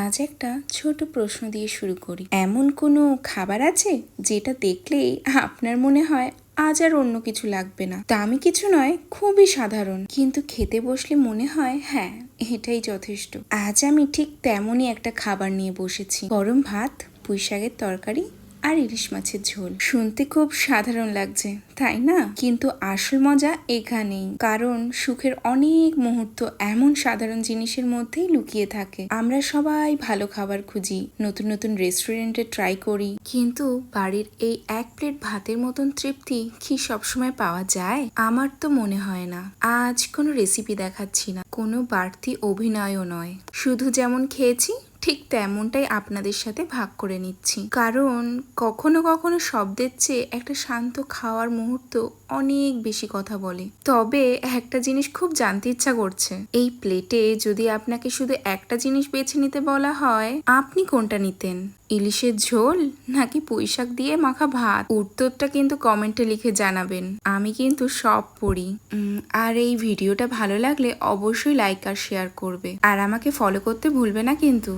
আজ একটা ছোট প্রশ্ন দিয়ে শুরু করি। এমন কোনো খাবার আছে যেটা দেখলেই আপনার মনে হয় আজ আর অন্য কিছু লাগবে না? দামি কিছু নয়, খুবই সাধারণ, কিন্তু খেতে বসলে মনে হয় হ্যাঁ, এটাই যথেষ্ট। আজ আমি ঠিক তেমনই একটা খাবার নিয়ে বসেছি। গরম ভাত, পুঁই শাকের তরকারি আর ইলিশ মাছের ঝোল। শুনতে খুব সাধারণ লাগছে, তাই না? কিন্তু আসল মজা এখানেই, কারণ সুখের অনেক মুহূর্ত এমন সাধারণ জিনিসের মধ্যেই লুকিয়ে থাকে। আমরা সবাই ভালো খাবার খুঁজি, নতুন নতুন রেস্টুরেন্টে ট্রাই করি, কিন্তু বাড়ির এই এক প্লেট ভাতের মতন তৃপ্তি কি সবসময় পাওয়া যায়? আমার তো মনে হয় না। আজ কোনো রেসিপি দেখাচ্ছি না, কোনো বাড়তি অভিনয়ও নয়, শুধু যেমন খেয়েছি ঠিক তেমনটাই আপনাদের সাথে ভাগ করে নিচ্ছি। কারণ কখনো কখনো শব্দের চেয়ে একটা শান্ত খাওয়ার মুহূর্ত অনেক বেশি কথা বলে। তবে একটা জিনিস খুব জানতে ইচ্ছা করছে, এই প্লেটে যদি আপনাকে শুধু একটা জিনিস বেছে নিতে বলা হয়, আপনি কোনটা নিতেন? ইলিশের ঝোল নাকি পুঁই শাক দিয়ে মাখা ভাত? উত্তরটা কিন্তু কমেন্টে লিখে জানাবেন, আমি কিন্তু সব পড়ি। আর এই ভিডিওটা ভালো লাগলে অবশ্যই লাইক আর শেয়ার করবে, আর আমাকে ফলো করতে ভুলবে না কিন্তু।